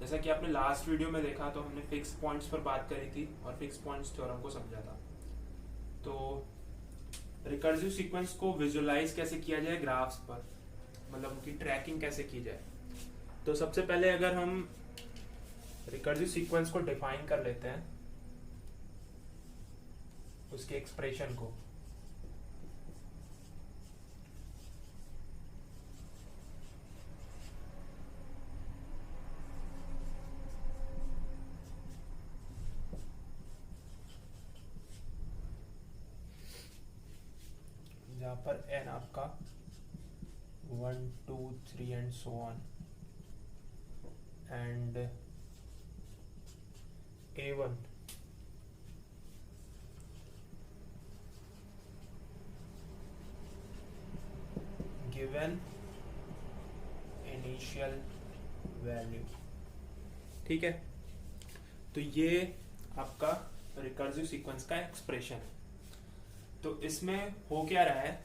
जैसा कि आपने लास्ट वीडियो में देखा तो हमने फिक्स पॉइंट्स पर बात करी थी और फिक्स पॉइंट्स थ्योरम को समझा था। तो रिकर्सिव सीक्वेंस को विजुअलाइज कैसे किया जाए ग्राफ्स पर, मतलब उनकी ट्रैकिंग कैसे की जाए। तो सबसे पहले अगर हम रिकर्सिव सीक्वेंस को डिफाइन कर लेते हैं, उसके एक्सप्रेशन को, जहां पर n आपका 1 2 3 and so on and a1 given initial value. ठीक है, तो ये आपका रिकर्सिव सीक्वेंस का एक्सप्रेशन है। तो इसमें हो क्या रहा है,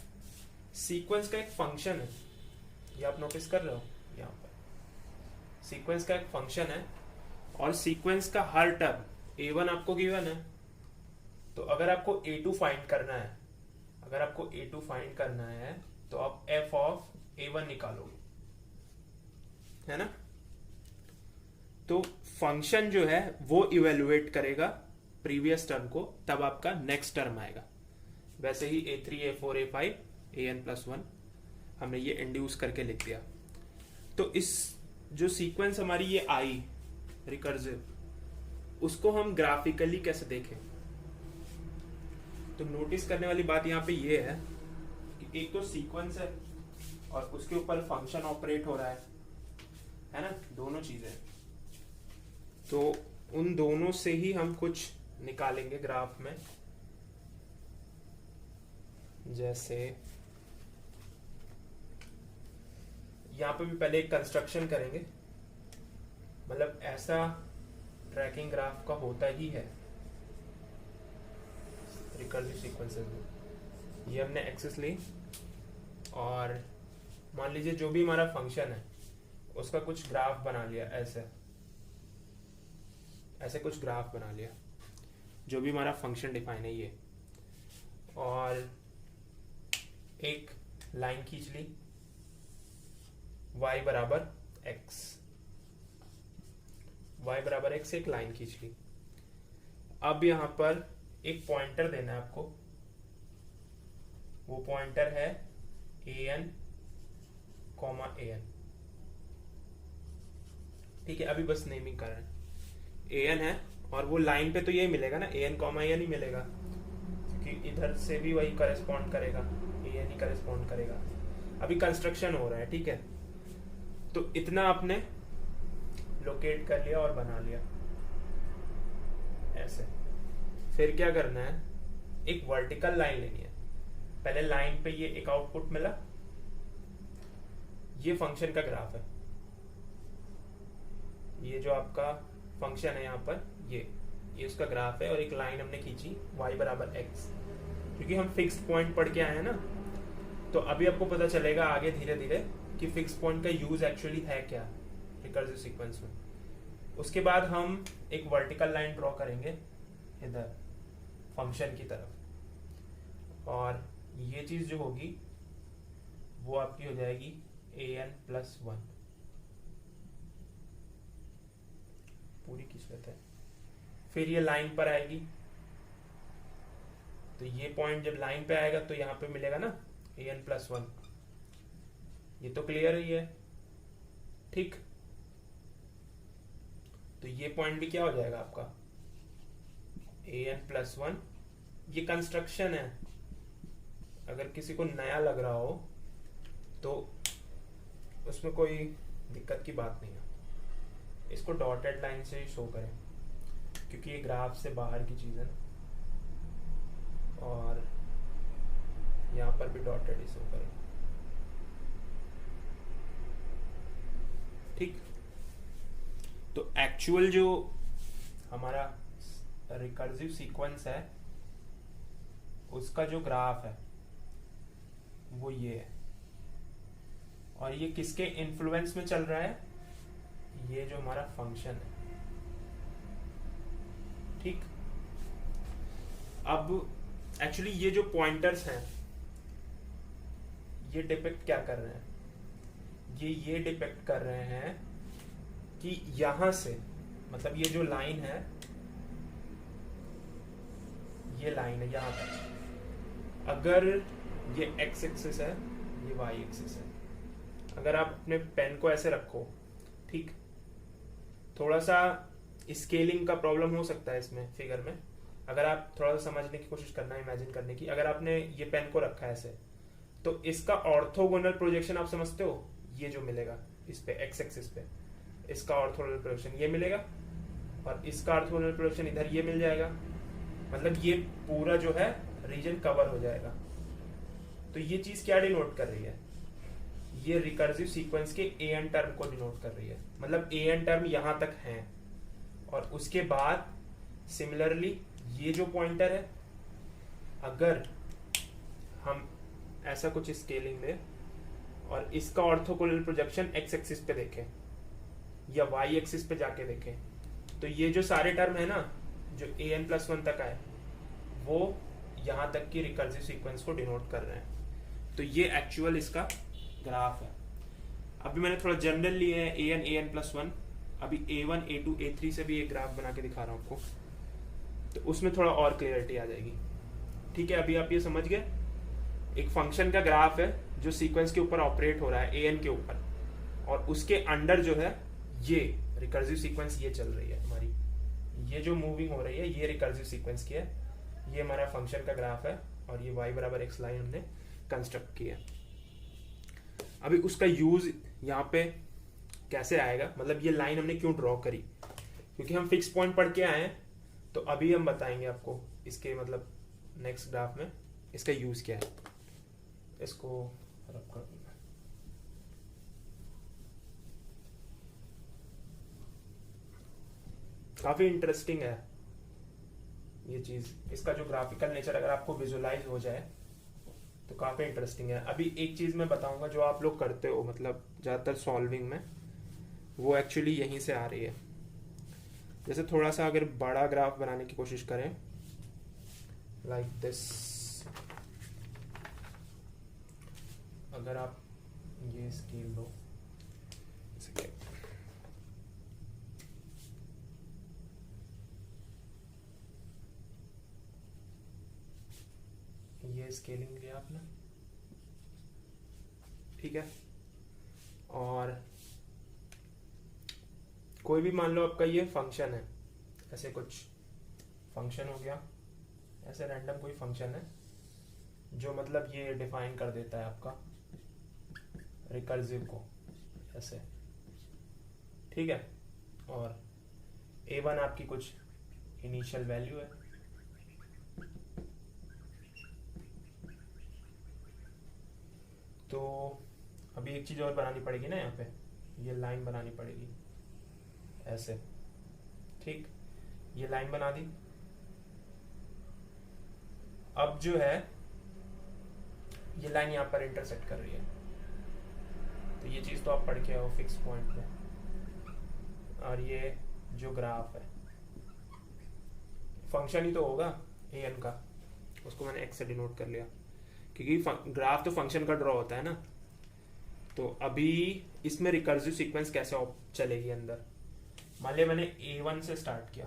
सीक्वेंस का एक फंक्शन है, ये आप नोटिस कर रहे हो यहाँ पर सीक्वेंस का एक फंक्शन है और सीक्वेंस का हर टर्म a1 आपको गिवन है। तो अगर आपको a2 फाइंड करना है, तो आप f ऑफ a1 निकालोगे, है ना। तो फंक्शन जो है वो इवेलुएट करेगा प्रीवियस टर्म को, तब आपका नेक्स्ट टर्म आएगा। वैसे ही a3 a4 a5 an+1 हमने ये इंड्यूस करके लिख दिया। तो इस जो सीक्वेंस हमारी ये आई रिकर्सिव, उसको हम ग्राफिकली कैसे देखें। तो नोटिस करने वाली बात यहाँ पे ये है कि एक तो सीक्वेंस है और उसके ऊपर फंक्शन ऑपरेट हो रहा है ना, दोनों चीजें। तो उन दोनों से ही हम कुछ निकालेंगे ग्राफ में। जैसे यहां पे भी पहले एक कंस्ट्रक्शन करेंगे, मतलब ऐसा ट्रैकिंग ग्राफ का होता ही है रिकर्सिव सीक्वेंसेस में। ये हमने एक्सेस ली और मान लीजिए जो भी हमारा फंक्शन है उसका कुछ ग्राफ बना लिया, ऐसे कुछ ग्राफ बना लिया, जो भी हमारा फंक्शन डिफाइन है ये, और एक लाइन खींच ली y बराबर x, एक लाइन खींच ली। अब यहां पर एक पॉइंटर देना है आपको, वो पॉइंटर है an, an। ठीक है, अभी बस नेमिंग कर रहे हैं, an है और वो लाइन पे तो यही मिलेगा ना, an, an ही मिलेगा, क्योंकि इधर से भी वही करेस्पॉन्ड करेगा, an ही करेस्पॉन्ड करेगा। अभी कंस्ट्रक्शन हो रहा है, ठीक है। तो इतना आपने लोकेट कर लिया और बना लिया ऐसे। फिर क्या करना है, एक वर्टिकल लाइन लेनी है। पहले लाइन पे ये एक आउटपुट मिला, ये फंक्शन का ग्राफ है, ये जो आपका फंक्शन है यहाँ पर, ये उसका ग्राफ है, और एक लाइन हमने खींची y बराबर x, क्योंकि हम फिक्स्ड पॉइंट पढ़ के आए हैं ना। तो अभी आपको पता चलेगा आगे धीरे धीरे कि फिक्स पॉइंट का यूज एक्चुअली है क्या रिकर्सिव सीक्वेंस में। उसके बाद हम एक वर्टिकल लाइन ड्रॉ करेंगे इधर फंक्शन की तरफ, और ये चीज जो होगी वो आपकी हो जाएगी an+1, पूरी किस्मत है। फिर ये लाइन पर आएगी, तो ये पॉइंट जब लाइन पे आएगा तो यहाँ पे मिलेगा ना an+1, ये तो क्लियर ही है, ठीक। तो ये पॉइंट भी क्या हो जाएगा आपका an+1। ये कंस्ट्रक्शन है, अगर किसी को नया लग रहा हो तो उसमें कोई दिक्कत की बात नहीं है। इसको डॉटेड लाइन से शो करें, क्योंकि ये ग्राफ से बाहर की चीज है ना, और यहाँ पर भी डॉटेड ही शो करें, ठीक। तो एक्चुअल जो हमारा रिकर्सिव सीक्वेंस है उसका जो ग्राफ है वो ये है, और ये किसके इन्फ्लुएंस में चल रहा है, ये जो हमारा फंक्शन है, ठीक। अब एक्चुअली ये जो पॉइंटर्स हैं ये डिपेक्ट क्या कर रहे हैं, ये डिपेक्ट कर रहे हैं कि यहां से, मतलब ये जो लाइन है, ये लाइन है यहां तक, अगर ये एक्स एक्सिस है, ये वाई एक्सिस है, अगर आप अपने पेन को ऐसे रखो, ठीक, थोड़ा सा स्केलिंग का प्रॉब्लम हो सकता है इसमें फिगर में, अगर आप थोड़ा सा समझने की कोशिश करना, इमेजिन करने की, अगर आपने ये पेन को रखा है ऐसे, तो इसका ऑर्थोगोनल प्रोजेक्शन आप समझते हो, ये जो मिलेगा इस पे एक्स एक्सिस पे, इसका ऑर्थोगोनल प्रोजेक्शन ये मिलेगा, और इसका ऑर्थोगोनल प्रोजेक्शन इधर ये मिल जाएगा, मतलब ये पूरा जो है रीजन कवर हो जाएगा। तो ये चीज क्या डिनोट कर रही है, ये रिकर्सिव सीक्वेंस के ए एन टर्म को डिनोट कर रही है, मतलब ए एन टर्म यहां तक है, और उसके बाद सिमिलरली ये जो पॉइंटर है, अगर हम ऐसा कुछ स्केलिंग में और इसका ऑर्थोगोनल प्रोजेक्शन एक्स एक्सिस पे देखें या वाई एक्सिस पे जाके देखें, तो ये जो सारे टर्म है ना, जो ए एन प्लस वन तक आए, वो यहां तक की रिकर्सिव सीक्वेंस को डिनोट कर रहे हैं। तो ये एक्चुअल इसका ग्राफ है। अभी मैंने थोड़ा जनरल लिया है ए एन प्लस वन, अभी A1 A2 A3 से भी एक ग्राफ बना के दिखा रहा हूं आपको, तो उसमें थोड़ा और क्लियरिटी आ जाएगी। ठीक है, अभी आप ये समझ गए, एक फंक्शन का ग्राफ है जो सीक्वेंस के ऊपर ऑपरेट हो रहा है ए एन के ऊपर, और उसके अंडर जो है ये रिकर्सिव सीक्वेंस ये चल रही है हमारी, ये जो मूविंग हो रही है ये रिकर्सिव सीक्वेंस की है, ये हमारा फंक्शन का ग्राफ है, और ये y बराबर एक्स लाइन हमने कंस्ट्रक्ट की है। अभी उसका यूज यहाँ पे कैसे आएगा, मतलब ये लाइन हमने क्यों ड्रॉ करी, क्योंकि हम फिक्स पॉइंट पढ़ के आए हैं, तो अभी हम बताएंगे आपको इसके मतलब नेक्स्ट ग्राफ में इसका यूज क्या है। इसको रब कर दूंगा। काफी इंटरेस्टिंग है ये चीज, इसका जो ग्राफिकल नेचर अगर आपको विजुअलाइज हो जाए तो काफी इंटरेस्टिंग है। अभी एक चीज मैं बताऊंगा जो आप लोग करते हो, मतलब ज्यादातर सॉल्विंग में, वो एक्चुअली यहीं से आ रही है। जैसे थोड़ा सा अगर बड़ा ग्राफ बनाने की कोशिश करें, लाइक दिस, अगर आप ये स्केल लो, ये स्केलिंग लिया आपने, ठीक है, और कोई भी मान लो आपका ये फंक्शन है, ऐसे कुछ फंक्शन हो गया, ऐसे रैंडम कोई फंक्शन है जो मतलब ये डिफाइन कर देता है आपका रिकर्सिव को ऐसे, ठीक है, और a1 आपकी कुछ इनिशियल वैल्यू है, तो अभी एक चीज और बनानी पड़ेगी ना, यहाँ पे ये लाइन बनानी पड़ेगी ऐसे, ठीक, ये लाइन बना दी। अब जो है ये लाइन यहाँ पर इंटरसेक्ट कर रही है, तो ये चीज तो आप पढ़ के आओ फिक्स पॉइंट में, और ये जो ग्राफ है फंक्शन ही तो होगा ए एन का, उसको मैंने एक्स से डिनोट कर लिया, क्योंकि ग्राफ तो फंक्शन का ड्रॉ होता है ना। तो अभी इसमें रिकर्सिव सीक्वेंस कैसे चलेगी अंदर, मान लिया मैंने A1 से स्टार्ट किया,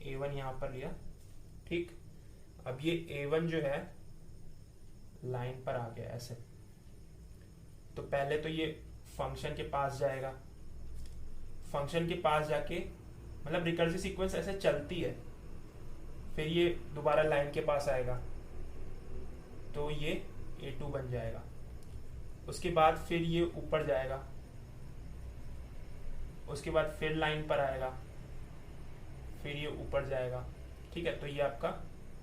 A1 यहां पर लिया, ठीक, अब ये A1 जो है लाइन पर आ गया ऐसे, तो पहले तो ये फंक्शन के पास जाएगा, फंक्शन के पास जाके मतलब रिकर्सिव सीक्वेंस ऐसे चलती है, फिर ये दोबारा लाइन के पास आएगा, तो ये A2 बन जाएगा, उसके बाद फिर ये ऊपर जाएगा, उसके बाद फिर लाइन पर आएगा, फिर ये ऊपर जाएगा, ठीक है, तो ये आपका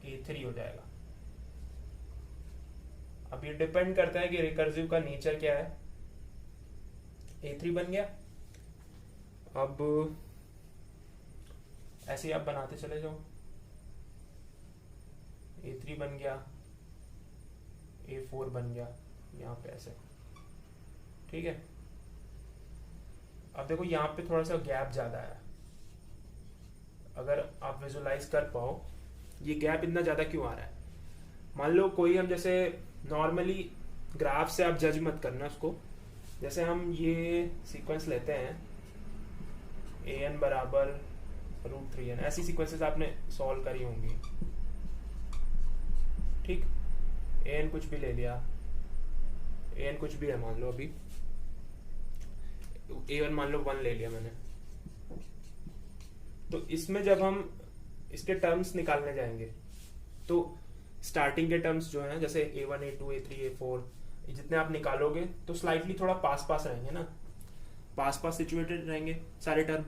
A3 हो जाएगा। अब ये डिपेंड करता है कि रिकर्सिव का नेचर क्या है। A3 बन गया, अब ऐसे ही आप बनाते चले जाओ, A3 बन गया, A4 बन गया यहाँ पे ऐसे, ठीक है, अब देखो यहाँ पे थोड़ा सा गैप ज़्यादा है, अगर आप विजुलाइज कर पाओ ये गैप इतना ज़्यादा क्यों आ रहा है। मान लो कोई हम जैसे नॉर्मली ग्राफ से आप जज मत करना उसको, जैसे हम ये सीक्वेंस लेते हैं ए एन बराबर √3n, ऐसी सीक्वेंसेस आपने सॉल्व करी होंगी, ठीक। ए एन कुछ भी ले लिया, ए एन कुछ भी है, मान लो अभी ए वन मान लो 1 ले लिया मैंने। तो इसमें जब हम इसके टर्म्स निकालने जाएंगे तो स्टार्टिंग के टर्म्स जो हैं जैसे A1 A2 A3 A4 जितने आप निकालोगे तो स्लाइटली थोड़ा पास पास रहेंगे ना, पास पास सिचुएटेड रहेंगे सारे टर्म,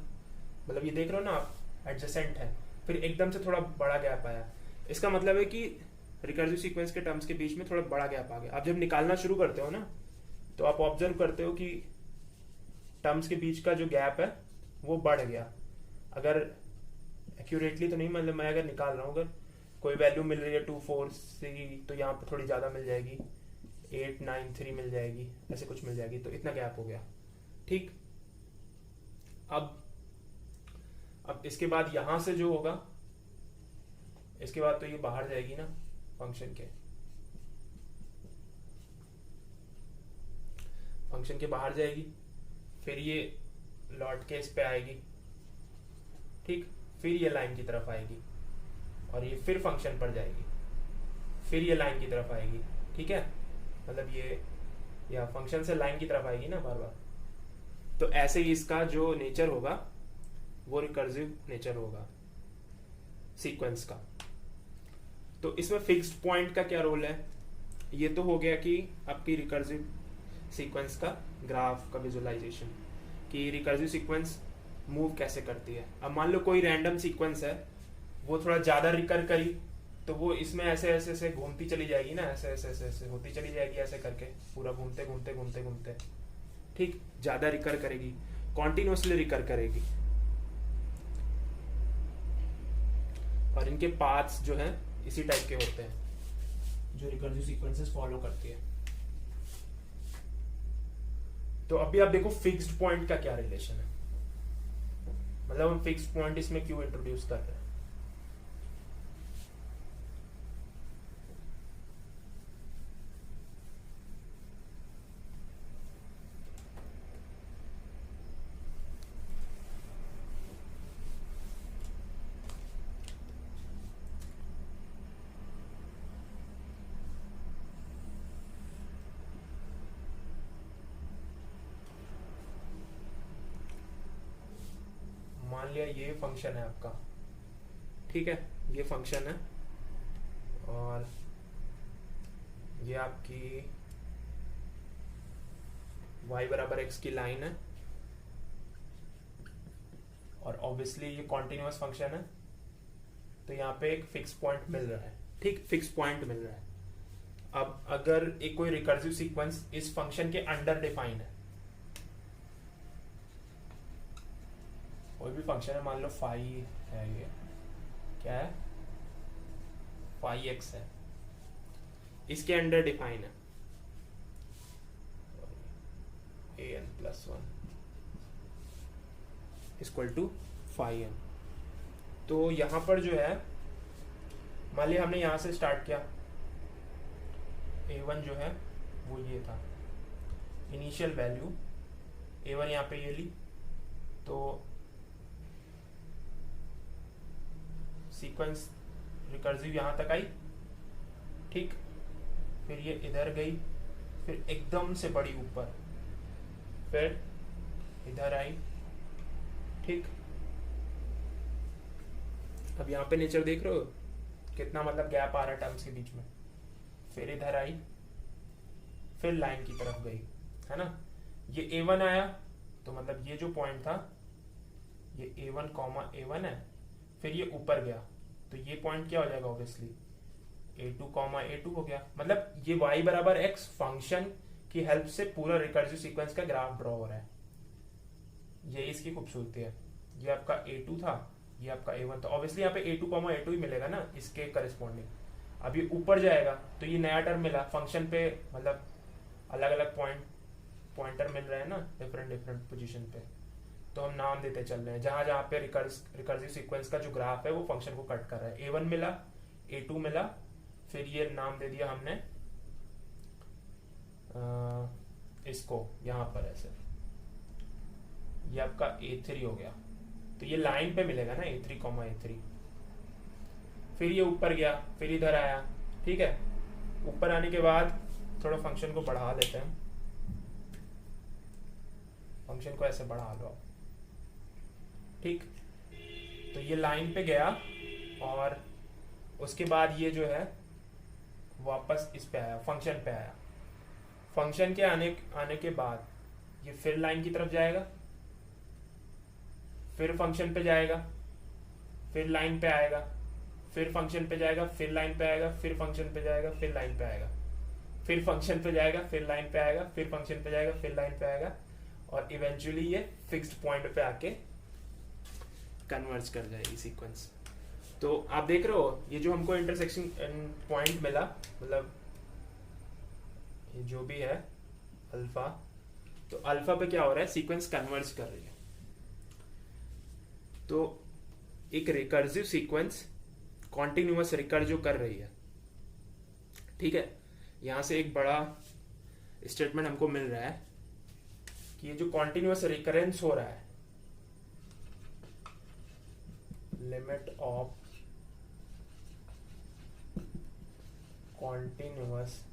मतलब ये देख रहे हो ना आप, एडजेसेंट है। फिर एकदम से थोड़ा बड़ा गैप आया, इसका मतलब है कि रिकर्सिव सीक्वेंस के टर्म्स के बीच में थोड़ा बड़ा गैप आ गया। आप जब निकालना शुरू करते हो ना तो आप ऑब्जर्व करते हो कि टर्म्स के बीच का जो गैप है वो बढ़ गया। अगर एक्यूरेटली तो नहीं, मतलब मैं अगर निकाल रहा हूँ, अगर कोई वैल्यू मिल रही है 2 4 3 तो यहाँ पे थोड़ी ज़्यादा मिल जाएगी, 8 9 3 मिल जाएगी, ऐसे कुछ मिल जाएगी, तो इतना गैप हो गया, ठीक। अब इसके बाद यहाँ से जो होगा, इसके बाद तो ये बाहर जाएगी ना फंक्शन के बाहर जाएगी, फिर ये लौट के इस पे आएगी, ठीक। फिर ये लाइन की तरफ आएगी और ये फिर फंक्शन पर जाएगी, फिर ये लाइन की तरफ आएगी, ठीक है। मतलब ये या फंक्शन से लाइन की तरफ आएगी ना बार बार। तो ऐसे ही इसका जो नेचर होगा वो रिकर्सिव नेचर होगा सीक्वेंस का। तो इसमें फिक्स्ड पॉइंट का क्या रोल है, ये तो हो गया कि आपकी रिकर्सिव सीक्वेंस का ग्राफ का विजुअलाइजेशन, कि रिकर्सिव सीक्वेंस मूव कैसे करती है। अब मान लो कोई रैंडम सीक्वेंस है, वो थोड़ा ज़्यादा रिकर करी तो वो इसमें ऐसे ऐसे ऐसे घूमती चली जाएगी ना, ऐसे ऐसे ऐसे ऐसे होती चली जाएगी, ऐसे करके पूरा घूमते घूमते घूमते घूमते, ठीक। ज़्यादा रिकर करेगी, कॉन्टिन्यूसली रिकर करेगी, और इनके पाथ्स जो हैं इसी टाइप के होते हैं जो रिकर्सिव सीक्वेंसेस फॉलो करती है। तो अभी आप देखो फिक्स्ड पॉइंट का क्या रिलेशन है, मतलब हम फिक्स्ड पॉइंट इसमें क्यों इंट्रोड्यूस कर रहे हैं। मान लिया ये फंक्शन है आपका, ठीक है, ये फंक्शन है और ये आपकी y बराबर x की लाइन है, और ऑब्वियसली ये कॉन्टिन्यूअस फंक्शन है, तो यहाँ पे एक फिक्स पॉइंट मिल रहा है, ठीक, फिक्स पॉइंट मिल रहा है। अब अगर एक कोई रिकर्सिव सीक्वेंस इस फंक्शन के अंडर डिफाइन है, कोई भी फंक्शन है, मान लो फाई है, ये क्या है, फाई एक्स है, इसके अंडर डिफाइन है an+1 equal to phi N. तो यहां पर जो है, मान लिया हमने यहां से स्टार्ट किया, a1 जो है वो ये था इनिशियल वैल्यू, a1 यहाँ पे ये ली, तो सीक्वेंस रिकर्सिव यहां तक आई, ठीक। फिर ये इधर गई, फिर एकदम से बड़ी ऊपर, फिर इधर आई, ठीक। अब यहाँ पे नेचर देख रहे हो कितना मतलब गैप आ रहा है टर्म्स के बीच में। फिर इधर आई, फिर लाइन की तरफ गई, है ना। ये A1 आया तो मतलब ये जो पॉइंट था ये A1, A1 है, फिर ये ऊपर गया तो ये पॉइंट क्या हो जाएगा, ऑब्वियसली A2, A2 हो गया। मतलब ये y बराबर x फंक्शन की हेल्प से पूरा रिकर्सिव सीक्वेंस का ग्राफ ड्रॉ हो रहा है, ये इसकी खूबसूरती है। ये आपका A2 था, ये आपका A1 था, ऑब्वियसली यहाँ पे A2, A2 ही मिलेगा ना इसके करस्पॉन्डिंग। अब ये ऊपर जाएगा तो ये नया टर्म मिला फंक्शन पे, मतलब अलग अलग पॉइंटर मिल रहे हैं ना डिफरेंट पोजीशन पे, तो हम नाम देते चल रहे हैं, जहां जहां पे रिकर्सिव सीक्वेंस का जो ग्राफ है वो फंक्शन को कट कर रहा है। A1 मिला, A2 मिला, फिर ये नाम दे दिया हमने इसको यहाँ पर ऐसे, ये आपका A3 हो गया। तो ये लाइन पे मिलेगा ना A3, A3। फिर ये ऊपर गया, फिर इधर आया, ठीक है। ऊपर आने के बाद थोड़ा फंक्शन को बढ़ा लेते हैं, फंक्शन को ऐसे बढ़ा लो, ठीक। तो ये लाइन पे गया और उसके बाद ये जो है वापस इस पे आया, फंक्शन पे आया। फंक्शन के आने के बाद ये फिर लाइन की तरफ जाएगा, फिर फंक्शन पे जाएगा, फिर लाइन पे आएगा, फिर फंक्शन पे जाएगा, फिर लाइन पे आएगा, फिर फंक्शन पे जाएगा, फिर लाइन पे आएगा, फिर फंक्शन पे जाएगा, फिर लाइन पे आएगा, फिर फंक्शन पे जाएगा, फिर लाइन पे आएगा, और इवेंचुअली ये फिक्स्ड पॉइंट पे आके कन्वर्ज कर जाएगी सीक्वेंस। तो आप देख रहे हो ये जो हमको इंटरसेक्शन पॉइंट मिला, मतलब ये जो भी है अल्फा, तो अल्फा पे क्या हो रहा है, सीक्वेंस कन्वर्ज कर रही है। तो एक रिकर्सिव सीक्वेंस कॉन्टिन्यूअस रिकर जो कर रही है, ठीक है। यहां से एक बड़ा स्टेटमेंट हमको मिल रहा है कि ये जो कॉन्टिन्यूअस रिकरेंस हो रहा है, limit of continuous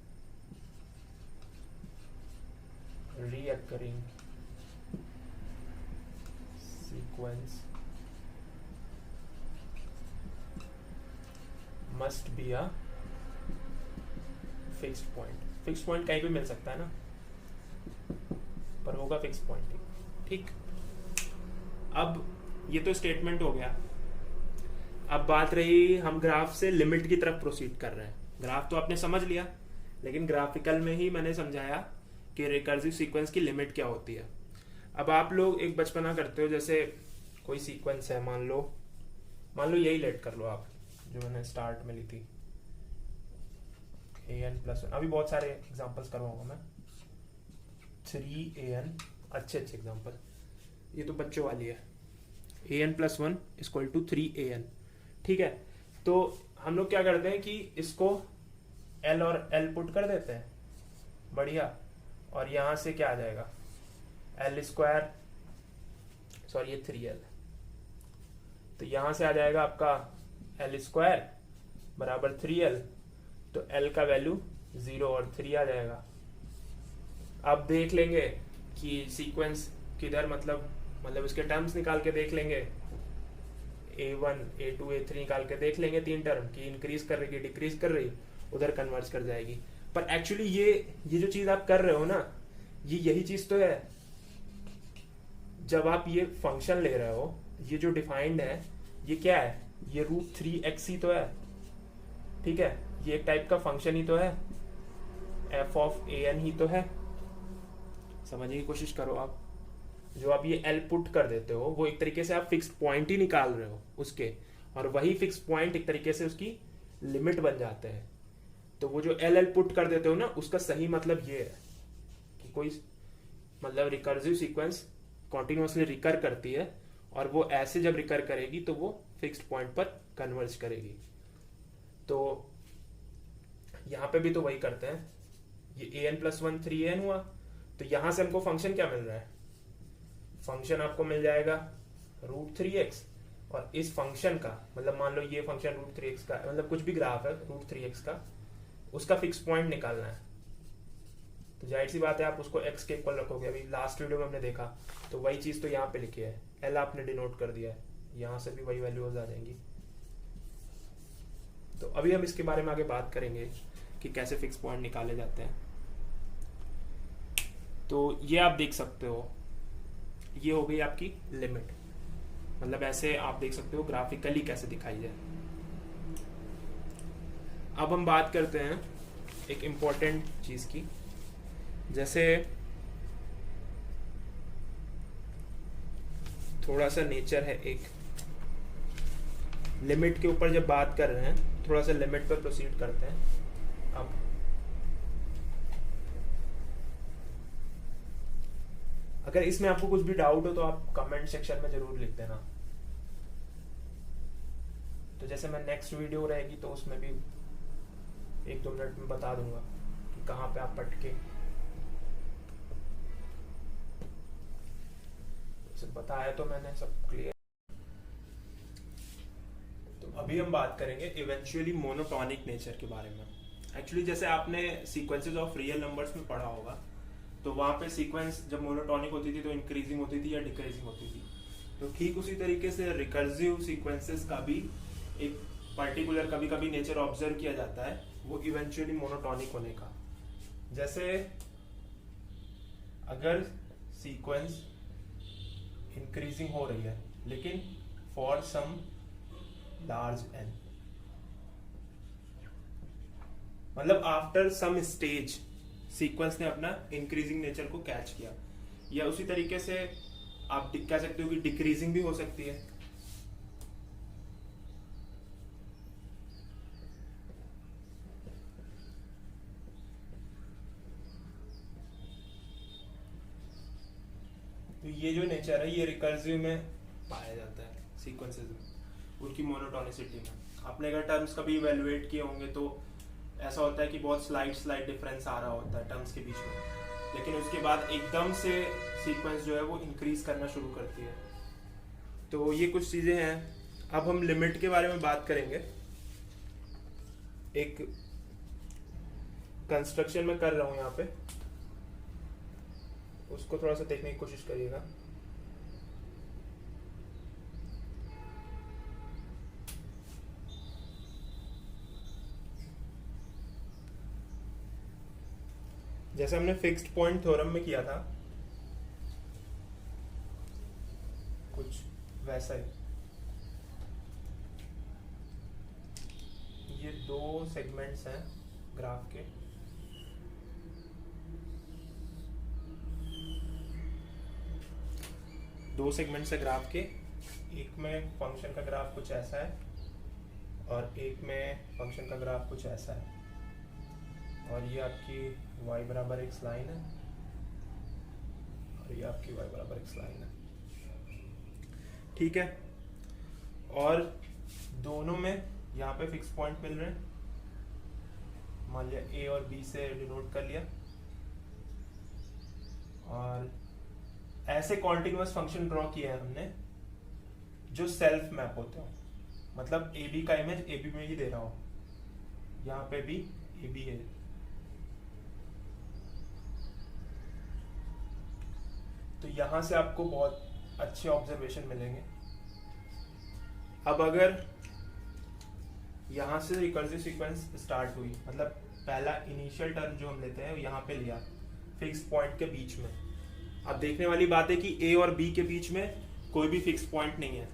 reoccurring sequence must be a fixed point। Fixed point कहीं भी मिल सकता है ना, पर होगा फिक्स्ड पॉइंट, ठीक। अब ये तो स्टेटमेंट हो गया। अब बात रही हम ग्राफ से लिमिट की तरफ प्रोसीड कर रहे हैं। ग्राफ तो आपने समझ लिया, लेकिन ग्राफिकल में ही मैंने समझाया कि रिकर्सिव सीक्वेंस की लिमिट क्या होती है। अब आप लोग एक बचपना करते हो, जैसे कोई सीक्वेंस है, मान लो यही लेट कर लो आप, जो मैंने स्टार्ट में ली थी an+1। अभी बहुत सारे एग्जांपल्स करवाऊंगा मैं, 3an, अच्छे एग्जांपल, ये तो बच्चों वाली है। an+1 = 3an, ठीक है। तो हम लोग क्या करते हैं कि इसको l और l पुट कर देते हैं, बढ़िया। और यहां से क्या आ जाएगा, l², सॉरी ये 3l, तो यहां से आ जाएगा आपका l² बराबर 3l, तो l का वैल्यू 0 और 3 आ जाएगा। अब देख लेंगे कि सीक्वेंस किधर, मतलब इसके टर्म्स निकाल के देख लेंगे, a1 a2 a3 निकाल के देख लेंगे, 3 टर्म की इंक्रीज कर रही, डिक्रीज कर रही, उधर कन्वर्ज कर जाएगी। पर एक्चुअली ये जो चीज आप कर रहे हो ना, ये यही चीज तो है। जब आप ये फंक्शन ले रहे हो, ये जो डिफाइंड है, ये क्या है, ये √3x ही तो है, ठीक है। ये एक टाइप का फंक्शन ही तो है, f(an) ही तो है। समझने की कोशिश करो आप। जो आप ये l पुट कर देते हो, वो एक तरीके से आप फिक्स्ड पॉइंट ही निकाल रहे हो उसके, और वही फिक्स्ड पॉइंट एक तरीके से उसकी लिमिट बन जाते हैं। तो वो जो l पुट कर देते हो ना, उसका सही मतलब ये है कि कोई मतलब रिकर्सिव सीक्वेंस कॉन्टिन्यूअसली रिकर करती है, और वो ऐसे जब रिकर करेगी तो वो फिक्स्ड पॉइंट पर कन्वर्ज करेगी। तो यहाँ पे भी तो वही करते हैं, ये an+1 3an हुआ, तो यहां से हमको फंक्शन क्या मिल रहा है, फंक्शन आपको मिल जाएगा √3x, और इस फंक्शन का मतलब मान लो ये फंक्शन √3x का, मतलब कुछ भी ग्राफ है √3x का, उसका फिक्स पॉइंट निकालना है। तो जाहिर सी बात है आप उसको x के इक्वल रखोगे। अभी लास्ट वीडियो में हमने देखा, तो वही चीज तो यहाँ पे लिखी है, l आपने डिनोट कर दिया है, यहाँ से भी वही वैल्यूज आ जाएंगी। तो अभी हम इसके बारे में आगे बात करेंगे कि कैसे फिक्स पॉइंट निकाले जाते हैं। तो ये आप देख सकते हो, ये हो गई आपकी लिमिट, मतलब ऐसे आप देख सकते हो ग्राफिकली कैसे दिखाई जाए। अब हम बात करते हैं एक इम्पोर्टेंट चीज की, जैसे थोड़ा सा नेचर है, एक लिमिट के ऊपर जब बात कर रहे हैं, थोड़ा सा लिमिट पर प्रोसीड करते हैं। अब अगर इसमें आपको कुछ भी डाउट हो तो आप कमेंट सेक्शन में जरूर लिख देना। तो जैसे मैं नेक्स्ट वीडियो रहेगी तो उसमें भी 1-2 मिनट में बता दूंगा कि कहाँ पे आप अटके। सब बताया तो मैंने, सब क्लियर। तो अभी हम बात करेंगे इवेंचुअली मोनोटॉनिक नेचर के बारे में। एक्चुअली जैसे आपने सीक्वेंसेस ऑफ रियल नंबर्स में पढ़ा होगा, तो वहाँ पे सीक्वेंस जब मोनोटॉनिक होती थी तो इंक्रीजिंग होती थी या डिक्रीजिंग होती थी। तो ठीक उसी तरीके से रिकर्सिव सीक्वेंसेस का भी एक पर्टिकुलर कभी कभी नेचर ऑब्जर्व किया जाता है, वो इवेंचुअली मोनोटॉनिक होने का। जैसे अगर सीक्वेंस इंक्रीजिंग हो रही है लेकिन फॉर सम लार्ज एन, मतलब आफ्टर सम स्टेज सीक्वेंस ने अपना इंक्रीजिंग नेचर को कैच किया, या उसी तरीके से आप कह सकते हो कि डिक्रीजिंग भी हो सकती है। तो ये जो नेचर है ये रिकर्सिव में पाया जाता है सीक्वेंसेस में, उनकी मोनोटोनिसिटी में। आपने अगर टर्म्स कभी इवेलुएट किए होंगे तो ऐसा होता है कि बहुत स्लाइड डिफरेंस आ रहा होता है टर्म्स के बीच में, लेकिन उसके बाद एकदम से सीक्वेंस जो है वो इंक्रीज करना शुरू करती है। तो ये कुछ चीजें हैं। अब हम लिमिट के बारे में बात करेंगे। एक कंस्ट्रक्शन में कर रहा हूं यहाँ पे, उसको थोड़ा सा देखने की कोशिश करिएगा। जैसे हमने फिक्स्ड पॉइंट थ्योरम में किया था, कुछ वैसा ही। ये 2 सेगमेंट्स हैं ग्राफ के, ग्राफ के। एक में फंक्शन का ग्राफ कुछ ऐसा है और एक में फंक्शन का ग्राफ कुछ ऐसा है, और ये आपकी y बराबर x लाइन है और ये आपकी y बराबर x लाइन है, ठीक है। और दोनों में यहाँ पे फिक्स पॉइंट मिल रहे हैं, मान लिया a और b से डिनोट कर लिया, और ऐसे कॉन्टिन्यूअस फंक्शन ड्रॉ किया है हमने जो सेल्फ मैप होते हो, मतलब ए बी का इमेज ए बी में ही दे रहा हो, यहाँ पे भी ए बी है। तो यहां से आपको बहुत अच्छे ऑब्जर्वेशन मिलेंगे। अब अगर यहां से रिकर्सिव सीक्वेंस स्टार्ट हुई, मतलब पहला इनिशियल टर्म जो हम लेते हैं यहाँ पे लिया फिक्स पॉइंट के बीच में। अब देखने वाली बात है कि ए और बी के बीच में कोई भी फिक्स पॉइंट नहीं है,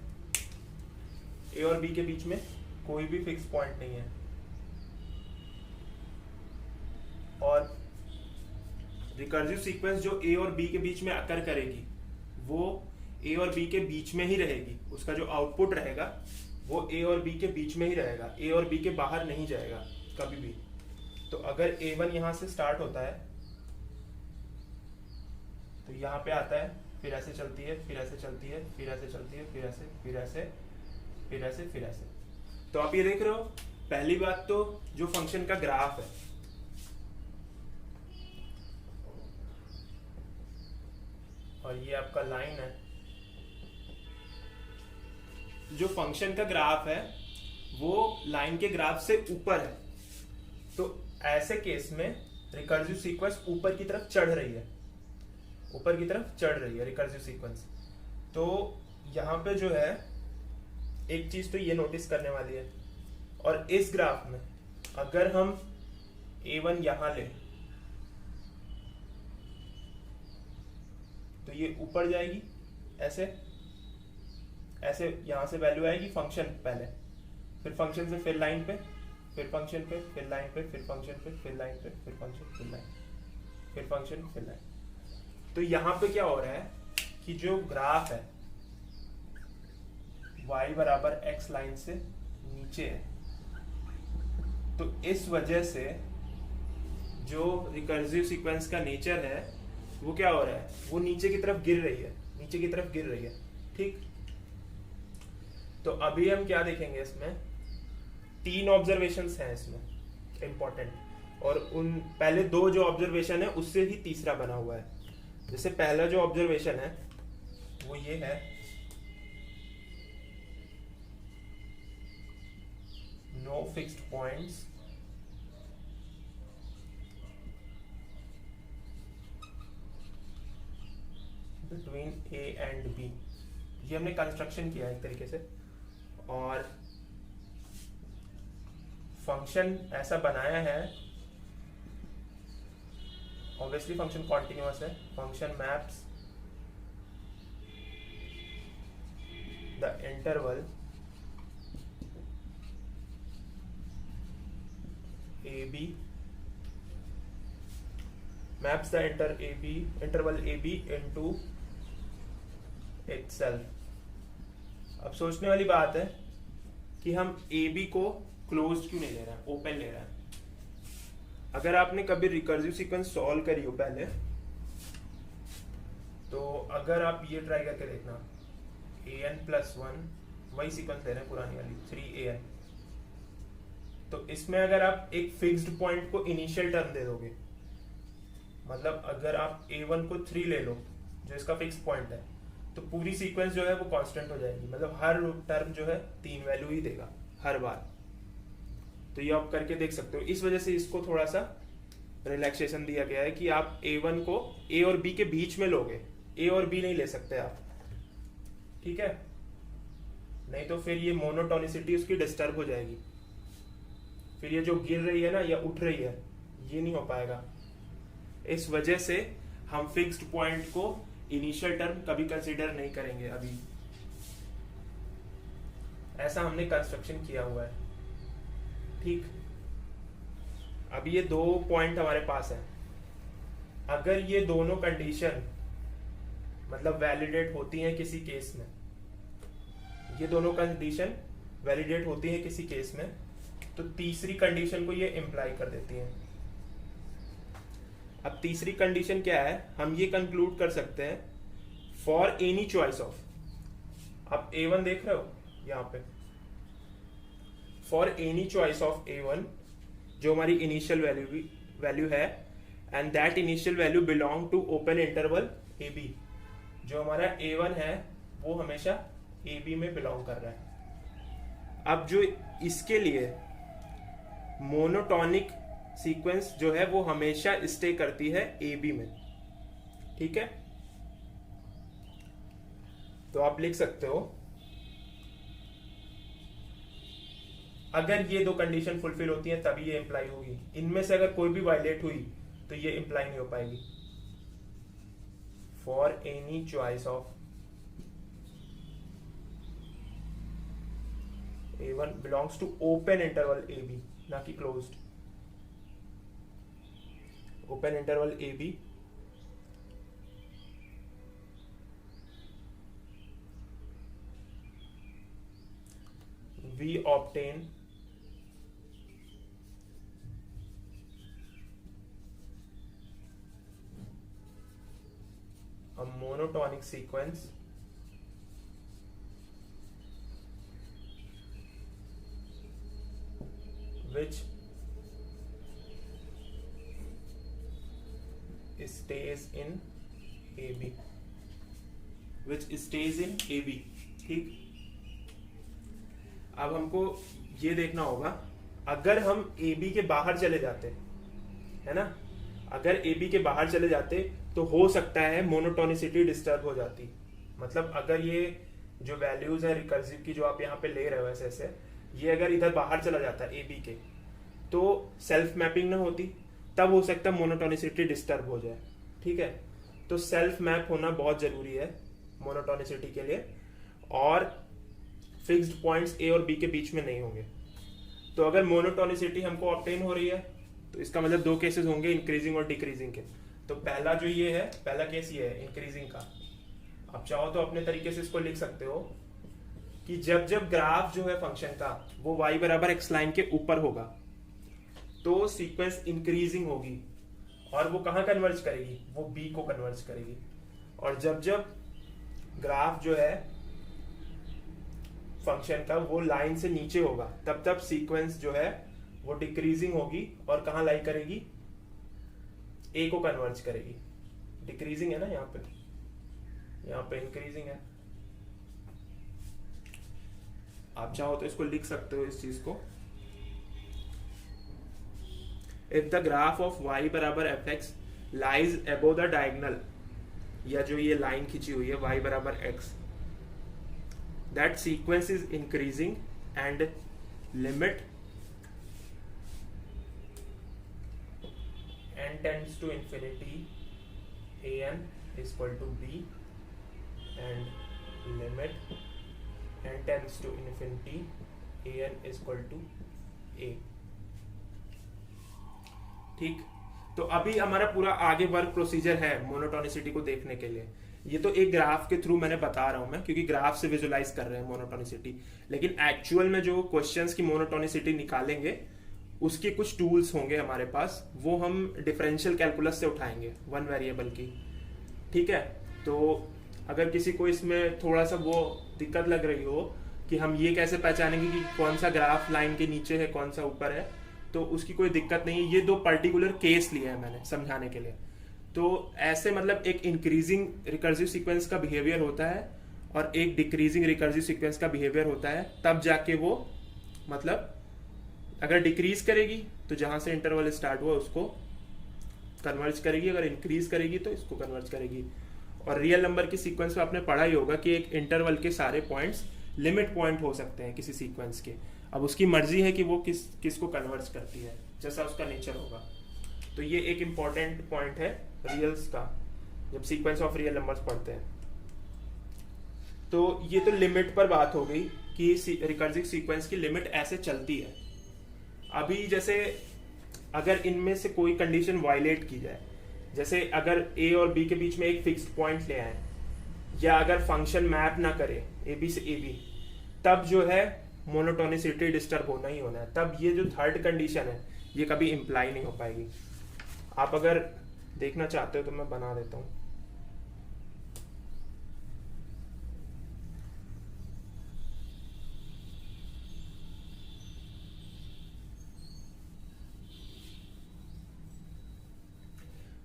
ए और बी के बीच में कोई भी फिक्स पॉइंट नहीं है, और रिकर्सिव सीक्वेंस जो ए और बी के बीच में अकर करेगी वो ए और बी के बीच में ही रहेगी। उसका जो आउटपुट रहेगा वो ए और बी के बीच में ही रहेगा, ए और बी के बाहर नहीं जाएगा कभी भी। तो अगर A1 यहां से स्टार्ट होता है तो यहाँ पे आता है, फिर ऐसे चलती है, फिर ऐसे चलती है, फिर ऐसे चलती है, फिर ऐसे, फिर ऐसे, फिर ऐसे, फिर ऐसे। तो आप ये देख रहे हो, पहली बात तो जो फंक्शन का ग्राफ है, और ये आपका लाइन है, जो फंक्शन का ग्राफ है वो लाइन के ग्राफ से ऊपर है। तो ऐसे केस में रिकर्सिव सीक्वेंस ऊपर की तरफ चढ़ रही है, ऊपर की तरफ चढ़ रही है रिकर्सिव सीक्वेंस। तो यहाँ पे जो है एक चीज तो ये नोटिस करने वाली है, और इस ग्राफ में अगर हम A1 यहां ले तो ये ऊपर जाएगी ऐसे ऐसे, यहां से वैल्यू आएगी फंक्शन पहले, फिर फंक्शन से फिर लाइन पे, फिर फंक्शन पे, फिर लाइन पे, फिर फंक्शन पे, फिर लाइन पे, फिर फंक्शन, फिर लाइन, फिर फंक्शन, फिर लाइन। तो यहां पे क्या हो रहा है कि जो ग्राफ है y बराबर x लाइन से नीचे है, तो इस वजह से जो रिकर्सिव सीक्वेंस का नेचर है वो क्या हो रहा है, वो नीचे की तरफ गिर रही है, नीचे की तरफ गिर रही है। ठीक, तो अभी हम क्या देखेंगे, इसमें 3 ऑब्जर्वेशंस हैं इसमें इंपॉर्टेंट, और उन पहले 2 जो ऑब्जर्वेशन है उससे ही तीसरा बना हुआ है। जैसे पहला जो ऑब्जर्वेशन है वो ये है, no fixed points between A and B. ये हमने कंस्ट्रक्शन किया है एक तरीके से, और फंक्शन ऐसा बनाया है, ऑब्वियसली फंक्शन कॉन्टिन्यूअस है, function maps the interval A B, maps the interval A B into itself. अब सोचने वाली बात है कि हम ए बी को क्लोज्ड क्यों नहीं ले रहे हैं, ओपन ले रहे हैं। अगर आपने कभी रिकर्सिव सीक्वेंस सॉल्व करी हो पहले, तो अगर आप ये ट्राई करके देखना, an+1 वही सीक्वेंस ले रहे हैं पुरानी वाली 3an, तो इसमें अगर आप एक फिक्स्ड पॉइंट को इनिशियल टर्म दे दोगे, मतलब अगर आप a1 को 3 ले लो जो इसका फिक्स पॉइंट है, तो पूरी सीक्वेंस जो है वो कांस्टेंट हो जाएगी, मतलब हर टर्म जो है 3 वैल्यू ही देगा हर बार। तो ये आप करके देख सकते हो। इस वजह से इसको थोड़ा सा रिलैक्सेशन दिया गया है कि आप a1 को a और b के बीच में लोगे, a और b नहीं ले सकते आप, ठीक है, नहीं तो फिर ये मोनोटोनिसिटी उसकी डिस्टर्ब हो जाएगी, फिर ये जो गिर रही है ना या उठ रही है, ये नहीं हो पाएगा। इस वजह से हम फिक्स्ड पॉइंट को इनिशियल टर्म कभी कंसीडर नहीं करेंगे अभी, ऐसा हमने कंस्ट्रक्शन किया हुआ है। ठीक, अभी ये 2 पॉइंट हमारे पास है, अगर ये दोनों कंडीशन मतलब वैलिडेट होती हैं किसी केस में, ये दोनों कंडीशन वैलिडेट होती है किसी केस में, तो तीसरी कंडीशन को ये इम्प्लाई कर देती है। अब तीसरी कंडीशन क्या है, हम ये कंक्लूड कर सकते हैं फॉर एनी चॉइस ऑफ, आप a1 देख रहे हो यहां पे, for any choice of a1 जो हमारी इनिशियल वैल्यू है, and that initial value belong to open interval A B, जो हमारा a1 है वो हमेशा ए बी में बिलोंग कर रहा है। अब जो इसके लिए मोनोटॉनिक सीक्वेंस जो है वो हमेशा स्टे करती है ए बी में, ठीक है। तो आप लिख सकते हो, अगर ये 2 कंडीशन फुलफिल होती हैं तभी ये इंप्लाई होगी, इनमें से अगर कोई भी वायलेट हुई तो ये इंप्लाई नहीं हो पाएगी। For any choice of a1 belongs to open interval AB, ना कि closed, open interval AB we obtain a monotonic sequence which stays in AB, which stays in AB, ठीक। अब हमको ये देखना होगा, अगर हम AB के बाहर चले जाते, है ना, अगर AB के बाहर चले जाते तो हो सकता है मोनोटोनिसिटी डिस्टर्ब हो जाती। मतलब अगर ये जो वैल्यूज है रिकर्सिव की जो आप यहाँ पे ले रहे हो ऐसे ऐसे, ये अगर इधर बाहर चला जाता है AB के, तो सेल्फ मैपिंग ना होती, तब हो सकता है मोनोटोनिसिटी डिस्टर्ब हो जाए, ठीक है। तो सेल्फ मैप होना बहुत जरूरी है मोनोटोनिसिटी के लिए, और फिक्स्ड पॉइंट्स A और B के बीच में नहीं होंगे। तो अगर मोनोटोनिसिटी हमको ऑब्टेन हो रही है तो इसका मतलब 2 केसेस होंगे, इंक्रीजिंग और डिक्रीजिंग के। तो पहला जो ये है, पहला केस ये है इंक्रीजिंग का। आप चाहो तो अपने तरीके से इसको लिख सकते हो कि जब जब ग्राफ जो है फंक्शन का वो y बराबर x लाइन के ऊपर होगा तो सीक्वेंस इंक्रीजिंग होगी, और वो कहाँ कन्वर्ज करेगी, वो बी को कन्वर्ज करेगी। और जब जब ग्राफ जो है फंक्शन का वो लाइन से नीचे होगा तब तब सीक्वेंस जो है वो डिक्रीजिंग होगी और कहाँ लाई करेगी, ए को कन्वर्ज करेगी। डिक्रीजिंग है ना यहाँ पे इंक्रीजिंग है। आप चाहो तो इसको लिख सकते हो इस चीज को, if the graph of y बराबर F x lies above the diagonal, या जो ये लाइन खींची हुई है y बराबर x, that sequence is increasing and limit n tends to infinity an is equal to b and limit n tends to infinity an is equal to a। ठीक, तो अभी हमारा पूरा आगे वर्क प्रोसीजर है मोनोटोनिसिटी को देखने के लिए। ये तो एक ग्राफ के थ्रू मैंने बता रहा हूं मैं, क्योंकि ग्राफ से विजुलाइज कर रहे हैं मोनोटोनिसिटी, लेकिन एक्चुअल में जो क्वेश्चंस की मोनोटोनिसिटी निकालेंगे उसके कुछ टूल्स होंगे हमारे पास, वो हम डिफरेंशियल कैलकुलस से उठाएंगे वन वेरिएबल की। ठीक है, तो अगर किसी को इसमें थोड़ा सा वो दिक्कत लग रही हो कि हम ये कैसे पहचानेंगे कि कौन सा ग्राफ लाइन के नीचे है कौन सा ऊपर है, तो उसकी कोई दिक्कत नहीं है। ये दो पर्टिकुलर केस लिए हैं मैंने समझाने के लिए। तो ऐसे मतलब एक इंक्रीजिंग रिकर्सिव सीक्वेंस का बिहेवियर होता है और एक डिक्रीजिंग रिकर्सिव सीक्वेंस का बिहेवियर होता है, तब जाके वो मतलब अगर डिक्रीज करेगी तो जहां से इंटरवल स्टार्ट हुआ उसको कन्वर्ज करेगी, अगर इंक्रीज करेगी तो इसको कन्वर्ज करेगी। और रियल नंबर की सीक्वेंस में आपने पढ़ा ही होगा कि एक इंटरवल के सारे पॉइंट्स लिमिट पॉइंट हो सकते हैं किसी सीक्वेंस के। अब उसकी मर्जी है कि वो किसको कन्वर्ज करती है, जैसा उसका नेचर होगा। तो ये एक इंपॉर्टेंट पॉइंट है रियल्स का, जब सीक्वेंस ऑफ रियल नंबर्स पढ़ते हैं। तो ये तो लिमिट पर बात हो गई कि रिकर्सिव सीक्वेंस की लिमिट ऐसे चलती है। अभी जैसे अगर इनमें से कोई कंडीशन वायलेट की जाए, जैसे अगर ए और बी के बीच में एक फिक्स्ड पॉइंट ले आए, या अगर फंक्शन मैप ना करे ए बी से ए बी, तब जो है मोनोटोनिसिटी डिस्टर्ब होना ही होना है। तब ये जो थर्ड कंडीशन है ये कभी इंप्लाई नहीं हो पाएगी। आप अगर देखना चाहते हो तो मैं बना देता हूं।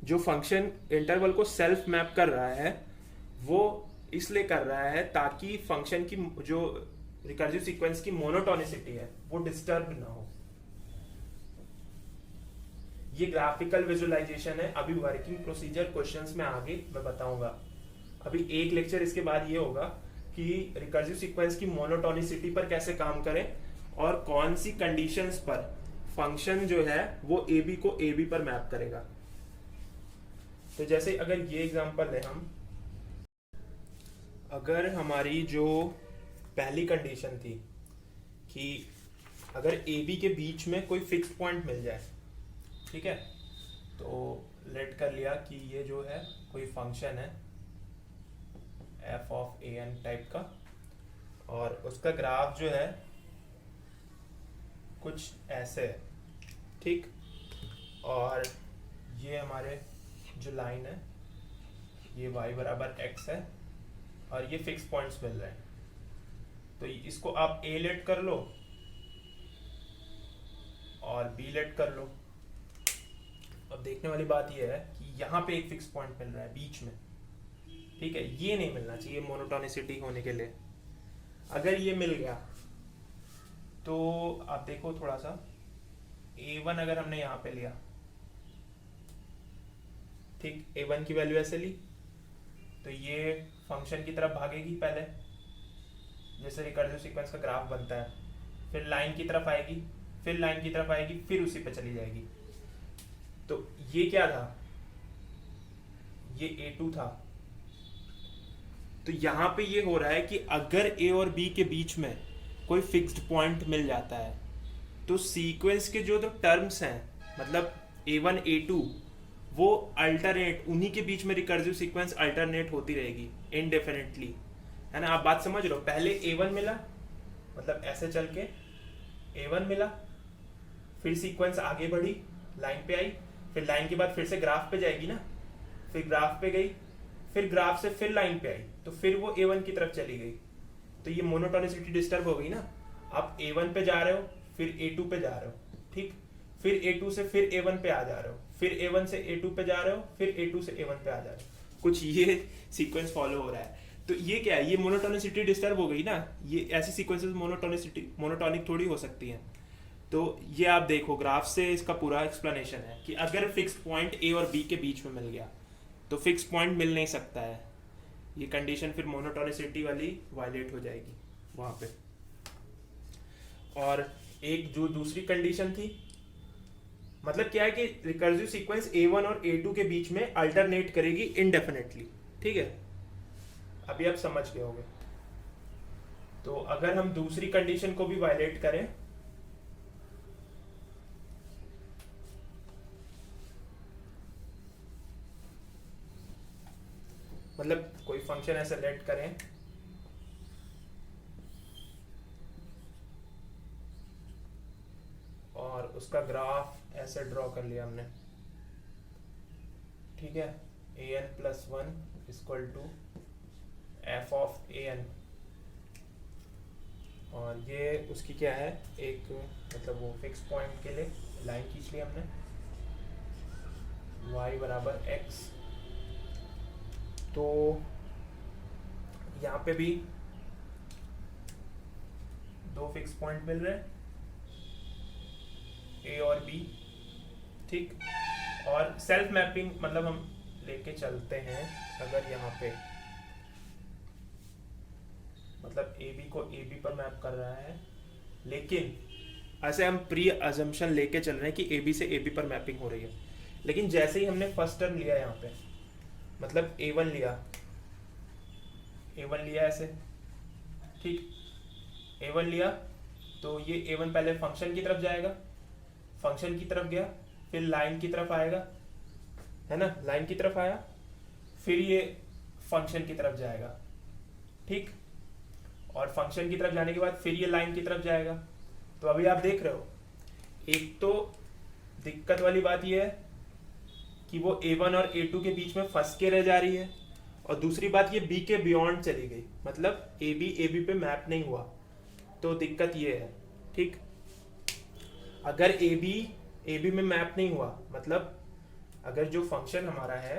जो फंक्शन इंटरवल को सेल्फ मैप कर रहा है वो इसलिए कर रहा है ताकि फंक्शन की जो रिकर्सिव सीक्वेंस की मोनोटोनिसिटी है वो डिस्टर्ब ना हो। ये ग्राफिकल विजुअलाइजेशन है। अभी वर्किंग प्रोसीजर क्वेश्चंस में आगे मैं बताऊंगा। अभी एक लेक्चर इसके बाद ये होगा कि रिकर्सिव सीक्वेंस की मोनोटोनिसिटी पर कैसे काम करें और कौन सी कंडीशंस पर फंक्शन जो है वो ए बी को ए बी पर मैप करेगा। तो जैसे अगर ये एग्जांपल है, हम अगर हमारी जो पहली कंडीशन थी कि अगर ए बी के बीच में कोई फिक्स पॉइंट मिल जाए, ठीक है, तो लेट कर लिया कि ये जो है कोई फंक्शन है F of A N type का, और उसका ग्राफ जो है कुछ ऐसे है, ठीक, और ये हमारे जो लाइन है ये y बराबर x है और ये फिक्स पॉइंट्स मिल रहे हैं। तो इसको आप a लेट कर लो और b लेट कर लो। अब देखने वाली बात ये है कि यहाँ पे एक फिक्स पॉइंट मिल रहा है बीच में, ठीक है, ये नहीं मिलना चाहिए मोनोटोनिसिटी होने के लिए। अगर ये मिल गया तो आप देखो थोड़ा सा, a1 अगर हमने यहाँ पे लिया, ठीक, a1 की वैल्यू ऐसे ली तो ये फंक्शन की तरफ भागेगी पहले, जैसे रिकर्सिव सीक्वेंस का ग्राफ बनता है, फिर लाइन की तरफ आएगी, फिर लाइन की तरफ आएगी, फिर उसी पे चली जाएगी। तो ये क्या था, ये a2 था। तो यहाँ पे ये हो रहा है कि अगर a और b के बीच में कोई फिक्स्ड पॉइंट मिल जाता है तो सीक्वेंस के जो टर्म्स हैं, मतलब a1 a2, वो अल्टरनेट, उन्हीं के बीच में रिकर्सिव सीक्वेंस अल्टरनेट होती रहेगी इनडेफिनेटली, है ना। आप बात समझ रहे हो, पहले a1 मिला, मतलब ऐसे चल के a1 मिला, फिर सीक्वेंस आगे बढ़ी, लाइन पे आई, फिर लाइन के बाद फिर से ग्राफ पे जाएगी ना, फिर ग्राफ पे गई, फिर ग्राफ से फिर लाइन पे आई, तो फिर वो A1 की तरफ चली गई, तो ये मोनोटोनिसिटी डिस्टर्ब हो गई ना। आप A1 पे जा रहे हो, फिर A2 पे जा रहे हो, ठीक, फिर A2 से फिर A1 पे आ जा रहे हो, फिर A1 से A2 पे जा रहे हो, फिर A2 से A1 पे आ जा रहे हो, कुछ ये सीक्वेंस फॉलो हो रहा है। तो ये क्या है, ये मोनोटोनिसिटी डिस्टर्ब हो गई ना। ये ऐसी सीक्वेंसेस मोनोटोनिक थोड़ी हो सकती हैं। तो ये आप देखो ग्राफ से इसका पूरा एक्सप्लेनेशन है कि अगर फिक्स्ड पॉइंट A और B के बीच में मिल गया तो फिक्स्ड पॉइंट मिल नहीं सकता है, ये कंडीशन फिर मोनोटोनिसिटी वाली वायलेट हो जाएगी वहां पे। और एक जो दूसरी कंडीशन थी, मतलब क्या है कि रिकर्सिव सीक्वेंस A1 और A2 के बीच में अल्टरनेट करेगी इनडेफिनेटली, ठीक है, अभी आप समझ गए होंगे। तो अगर हम दूसरी कंडीशन को भी वायलेट करें, मतलब कोई फंक्शन ऐसे लेट करें और उसका ग्राफ ऐसे ड्रॉ कर लिया हमने, ठीक है, an+1 equal to f of an, और ये उसकी क्या है, एक मतलब वो फिक्स पॉइंट के लिए लाइन खींच ली हमने, y बराबर x। तो यहाँ पे भी दो फिक्स पॉइंट मिल रहे हैं, A और B, ठीक। और सेल्फ मैपिंग मतलब हम लेके चलते हैं, अगर यहाँ पे मतलब AB को AB पर मैप कर रहा है, लेकिन ऐसे हम प्री अजम्पशन लेके चल रहे हैं कि AB से AB पर मैपिंग हो रही है, लेकिन जैसे ही हमने फर्स्ट टर्म लिया यहाँ पे, मतलब A1 लिया ऐसे, ठीक, A1 लिया तो ये A1 पहले फंक्शन की तरफ जाएगा, फंक्शन की तरफ गया, फिर लाइन की तरफ आएगा, है ना, लाइन की तरफ आया, फिर ये फंक्शन की तरफ जाएगा, ठीक, और फंक्शन की तरफ जाने के बाद फिर ये लाइन की तरफ जाएगा। तो अभी आप देख रहे हो, एक तो दिक्कत वाली बात ये है कि वो A1 और A2 के बीच में फंस के रह जा रही है, और दूसरी बात ये B के बियॉन्ड चली गई, मतलब AB पे मैप नहीं हुआ, तो दिक्कत ये है, ठीक। अगर AB में मैप नहीं हुआ, मतलब अगर जो फंक्शन हमारा है,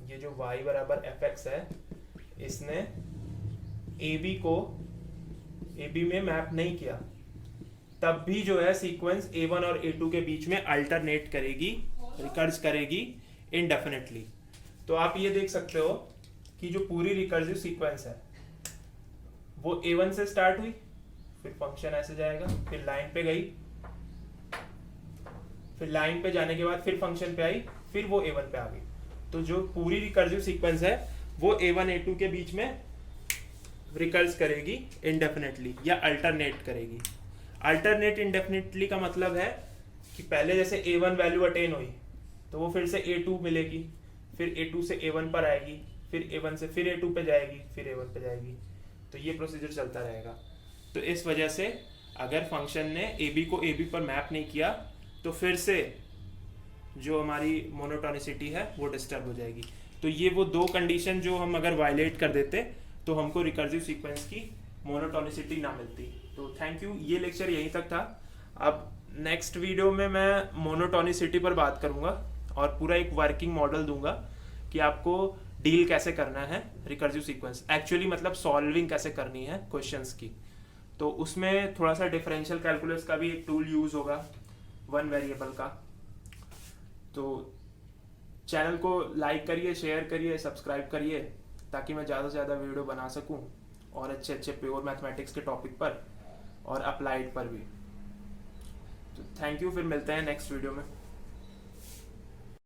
ये जो y बराबर fx है, इसने AB में मैप नहीं किया, तब भी जो है सीक्वेंस A1 और A2 के बीच में अल्टरनेट करेगी, रिकर्स करेगी इनडेफिनेटली। तो आप ये देख सकते हो कि जो पूरी रिकर्सिव सीक्वेंस है वो A1 से स्टार्ट हुई, फिर फंक्शन ऐसे जाएगा, फिर लाइन पे गई, फिर लाइन पे जाने के बाद फिर फंक्शन पे आई, फिर वो A1 पे आ गई। तो जो पूरी रिकर्सिव सीक्वेंस है वो A1 A2 के बीच में रिकर्स करेगी इनडेफिनेटली या अल्टरनेट करेगी। अल्टरनेट इनडेफिनेटली का मतलब है कि पहले जैसे A1 वैल्यू अटेन हुई तो वो फिर से A2 मिलेगी, फिर A2 से A1 पर आएगी, फिर A1 से फिर A2 पे जाएगी, फिर A1 पे जाएगी। तो ये प्रोसीजर चलता रहेगा। तो इस वजह से अगर फंक्शन ने AB को AB पर मैप नहीं किया तो फिर से जो हमारी मोनोटोनिसिटी है वो डिस्टर्ब हो जाएगी। तो ये वो दो कंडीशन जो हम अगर वायलेट कर देते तो हमको रिकर्सिव सीक्वेंस की मोनोटोनिसिटी ना मिलती। तो थैंक यू, ये लेक्चर यहीं तक था। अब नेक्स्ट वीडियो में मैं मोनोटोनिसिटी पर बात करूंगा और पूरा एक वर्किंग मॉडल दूंगा कि आपको डील कैसे करना है रिकर्सिव सीक्वेंस, एक्चुअली मतलब सॉल्विंग कैसे करनी है क्वेश्चंस की। तो उसमें थोड़ा सा डिफरेंशियल कैलकुलस का भी एक टूल यूज होगा, वन वेरिएबल का। तो चैनल को लाइक करिए, शेयर करिए, सब्सक्राइब करिए ताकि मैं ज़्यादा से ज़्यादा वीडियो बना सकूं और अच्छे अच्छे प्योर मैथमेटिक्स के टॉपिक पर और अप्लाइड पर भी। तो थैंक यू, फिर मिलते हैं नेक्स्ट वीडियो में।